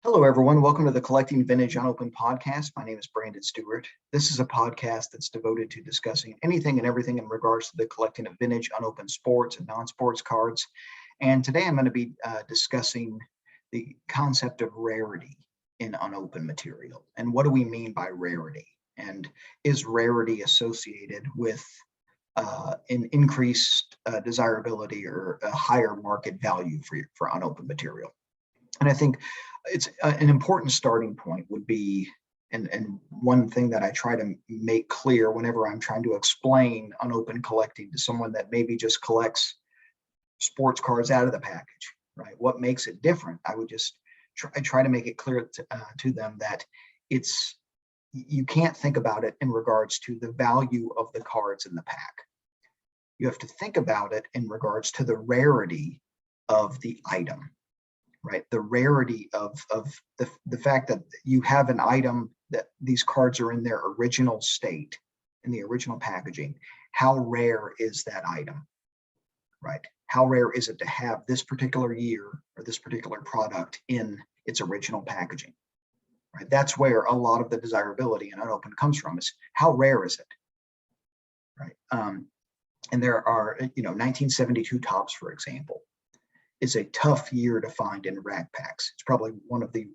Hello, everyone. Welcome to the Collecting Vintage Unopened podcast. My name is Brandon Stewart. This is a podcast that's devoted to discussing anything and everything in regards to the collecting of vintage unopened sports and non-sports cards. And today I'm going to be discussing the concept of rarity in unopened material. And what do we mean by rarity? And is rarity associated with an increased desirability or a higher market value for unopened material? And I think it's an important starting point would be, and one thing that I try to make clear whenever I'm trying to explain unopened collecting to someone that maybe just collects sports cards out of the package, right? What makes it different? I would just try to make it clear to them that you can't think about it in regards to the value of the cards in the pack. You have to think about it in regards to the rarity of the item. Right, the rarity of the fact that you have an item that these cards are in their original state, in the original packaging. How rare is that item, right? How rare is it to have this particular year or this particular product in its original packaging, right? That's where a lot of the desirability in unopened comes from, is how rare is it, right? And there are, 1972 tops, for example, is a tough year to find in rack packs. It's probably one of the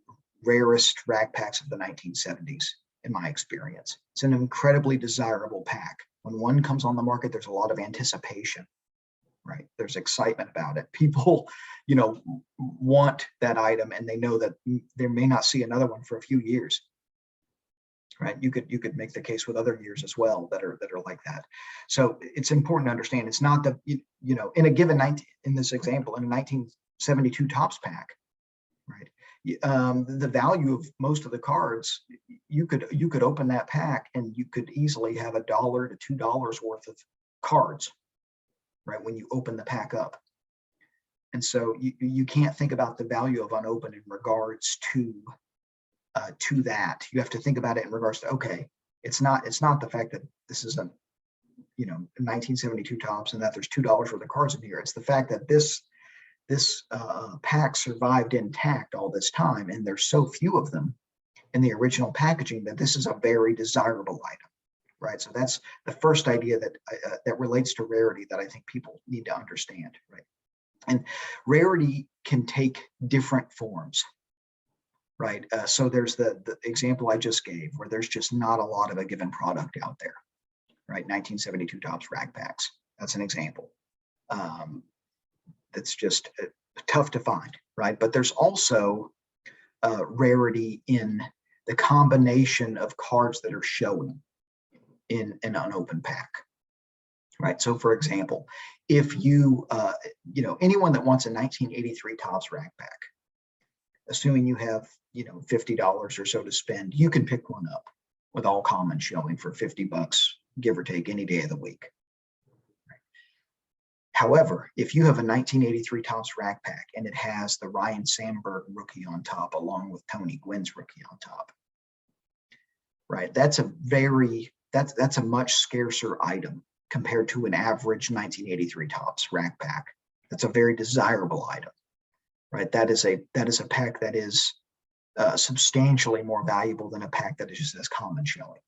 rarest rack packs of the 1970s, in my experience. It's an incredibly desirable pack. When one comes on the market, there's a lot of anticipation, right? There's excitement about it. People, want that item, and they know that they may not see another one for a few years, right? You could make the case with other years as well that are like that. So it's important to understand it's not that, in a given in this example, in a 1972 tops pack, right? The value of most of the cards, you could open that pack and you could easily have $1 to $2 worth of cards, right? When you open the pack up. And so you can't think about the value of unopened in regards to that. You have to think about it in regards to, okay, it's not the fact that this is a 1972 tops and that there's $2 worth of cards in here. It's the fact that this pack survived intact all this time, and there's so few of them in the original packaging that this is a very desirable item, right? So that's the first idea that relates to rarity that I think people need to understand, right? And rarity can take different forms. Right. So there's the example I just gave where there's just not a lot of a given product out there. Right. 1972 tops rack packs. That's an example. That's just tough to find. Right. But there's also rarity in the combination of cards that are showing in an unopened pack. Right. So, for example, if you, anyone that wants a 1983 tops rack pack, assuming you have, $50 or so to spend, you can pick one up with all common showing for $50, give or take, any day of the week. Right. However, if you have a 1983 Topps rack pack and it has the Ryan Sandberg rookie on top, along with Tony Gwynn's rookie on top, right? That's a much scarcer item compared to an average 1983 Topps rack pack. That's a very desirable item. Right, that is a pack that is substantially more valuable than a pack that is just as common showing.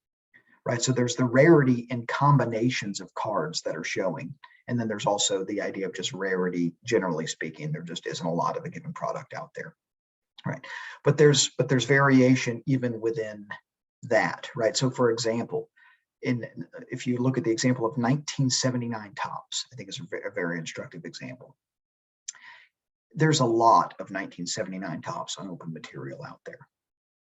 Right, so there's the rarity in combinations of cards that are showing, and then there's also the idea of just rarity. Generally speaking, there just isn't a lot of a given product out there. Right, but there's variation even within that. Right, so for example, if you look at the example of 1979 tops, I think it's a very instructive example. There's a lot of 1979 tops unopened material out there,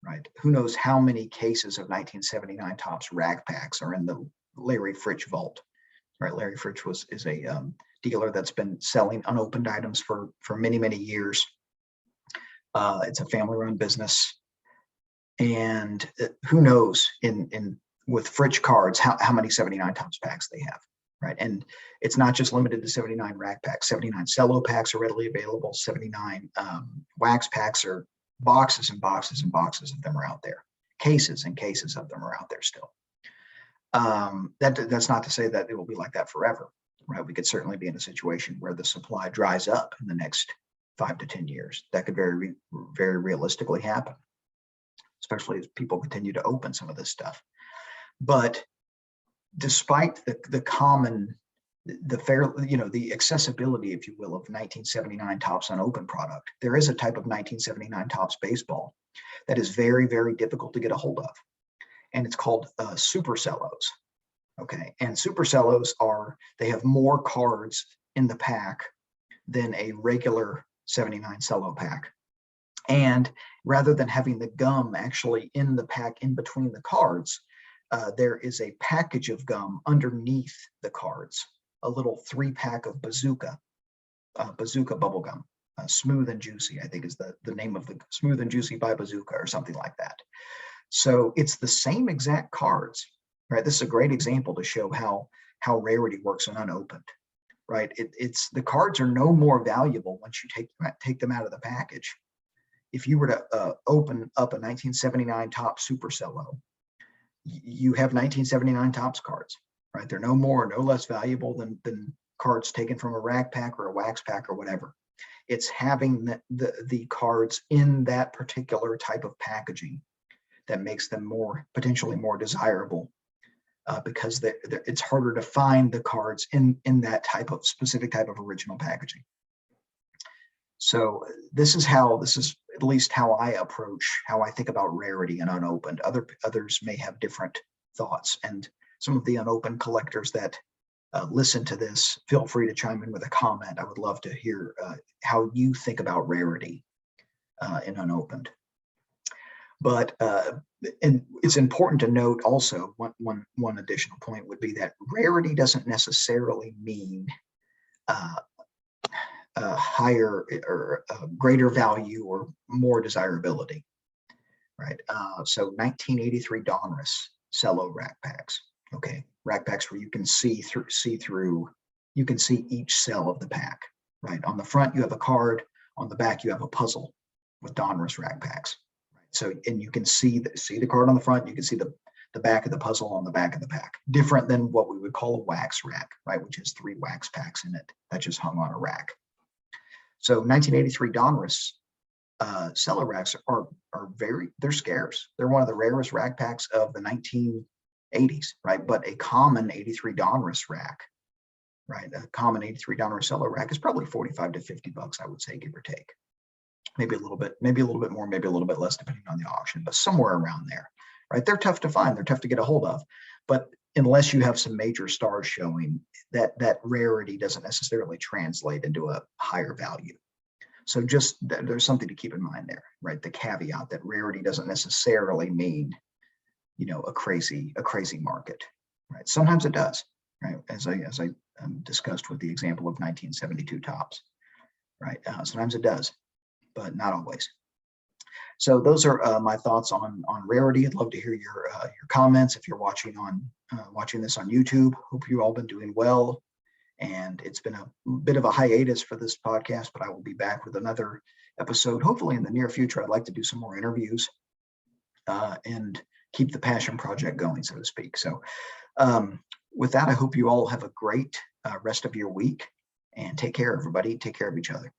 right? Who knows how many cases of 1979 tops rack packs are in the Larry Fritsch vault, right? Larry Fritsch is a dealer that's been selling unopened items for many, many years. It's a family-run business, and who knows with Fritsch cards how many 79 tops packs they have. Right. And it's not just limited to 79 rack packs. 79 cello packs are readily available. 79 wax packs, are boxes and boxes and boxes of them are out there. Cases and cases of them are out there still. That's not to say that it will be like that forever. Right. We could certainly be in a situation where the supply dries up in the next 5 to 10 years. That could very realistically happen, especially as people continue to open some of this stuff. But despite the accessibility, if you will, of 1979 Topps unopened product, there is a type of 1979 Topps baseball that is very, very difficult to get a hold of. And it's called super cellos. Okay. And super cellos they have more cards in the pack than a regular 79 cello pack. And rather than having the gum actually in the pack in between the cards, there is a package of gum underneath the cards, a little 3-pack of bazooka bubble gum. Smooth and Juicy, I think, is the name of the Smooth and Juicy by Bazooka or something like that. So it's the same exact cards, right? This is a great example to show how Rarity works on unopened, right? It's the cards are no more valuable once you take them out of the package. If you were to open up a 1979 Topps Super Cello, you have 1979 Topps cards, right? They're no more or no less valuable than cards taken from a rack pack or a wax pack or whatever. It's having the cards in that particular type of packaging that makes them potentially more desirable, because it's harder to find the cards in that specific type of original packaging. So this is at least how I think about Rarity and unopened. Others may have different thoughts, and some of the unopened collectors that listen to this, feel free to chime in with a comment. I would love to hear how you think about Rarity in unopened. But and it's important to note also, one additional point would be that Rarity doesn't necessarily mean higher or greater value or more desirability, right? So 1983 Donruss cello rack packs, okay, rack packs where you can see through, you can see each cell of the pack, right? On the front you have a card, on the back you have a puzzle with Donruss rack packs, right? So, and you can see the card on the front, you can see the back of the puzzle on the back of the pack. Different than what we would call a wax rack, right? Which has 3 wax packs in it that just hung on a rack. So 1983 Donruss cello racks they're scarce. They're one of the rarest rack packs of the 1980s, right? But a common 83 Donruss rack, right? A common 83 Donruss cello rack is probably $45 to $50, I would say, give or take. Maybe a little bit more, maybe a little bit less, depending on the auction, but somewhere around there, right? They're tough to find. They're tough to get a hold of. But unless you have some major stars showing, that rarity doesn't necessarily translate into a higher value. So just there's something to keep in mind there, right? The caveat that rarity doesn't necessarily mean, a crazy market, right? Sometimes it does, right? As I discussed with the example of 1972 Topps, right? Sometimes it does, but not always. So those are my thoughts on Rarity. I'd love to hear your comments if you're watching this on YouTube. Hope you've all been doing well. And it's been a bit of a hiatus for this podcast, but I will be back with another episode, hopefully in the near future. I'd like to do some more interviews and keep the passion project going, so to speak. So with that, I hope you all have a great rest of your week, and take care, everybody. Take care of each other.